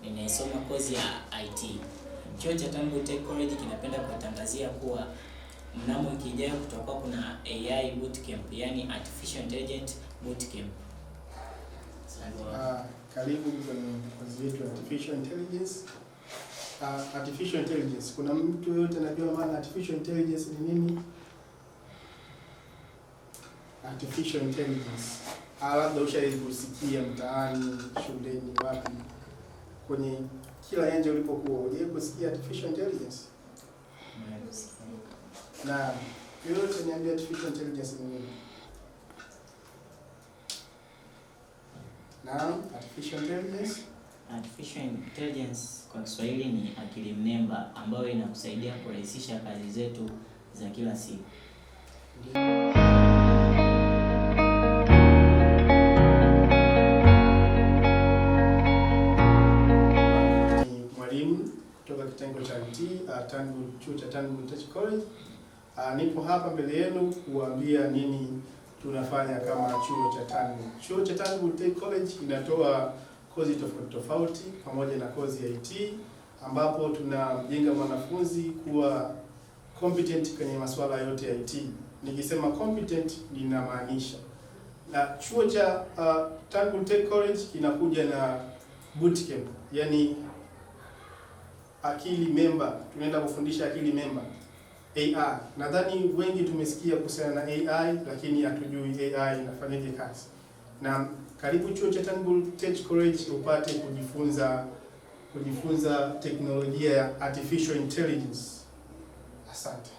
ninayesoma kozi ya IT. Chuo cha Turnbull Tech College kinapenda kuwatangazia kuwa mnamo wiki ijayo kutakuwa kuna AI bootcamp, yani Artificial Intelligence bootcamp. Karibu kwenye kozi yetu ya Artificial Intelligence. Artificial Intelligence, kuna mtu yote anajua maana Artificial Intelligence ni nini? Artificial Intelligence, labda ushawahi kusikia mtaani, shuleni, wapi, kwenye kila eneo ulipokuwa, unajua kusikia Artificial Intelligence? Na yote niambia Artificial Intelligence ni nini? Naam, Artificial Intelligence. Artificial Intelligence kwa Kiswahili ni akili mnemba ambayo inakusaidia kurahisisha kazi zetu za kila siku. Ni mwalimu kutoka kitengo cha IT, chuo cha Turnbull Tech College. Nipo hapa mbele yenu kuambia nini tunafanya kama chuo cha Turnbull. Chuo cha Turnbull Tech College inatoa kozi tofauti pamoja na kozi ya IT, ambapo tunamjenga mwanafunzi kuwa competent kwenye masuala yote ya IT. Nikisema competent ninamaanisha, na chuo cha Turnbull Tech College kinakuja na bootcamp, yani akili member. Tunaenda kufundisha akili member AI. Nadhani wengi tumesikia kuhusiana na AI, lakini hatujui AI inafanyaje kazi. Na karibu chuo cha Turnbull Tech College upate kujifunza teknolojia ya Artificial Intelligence. Asante.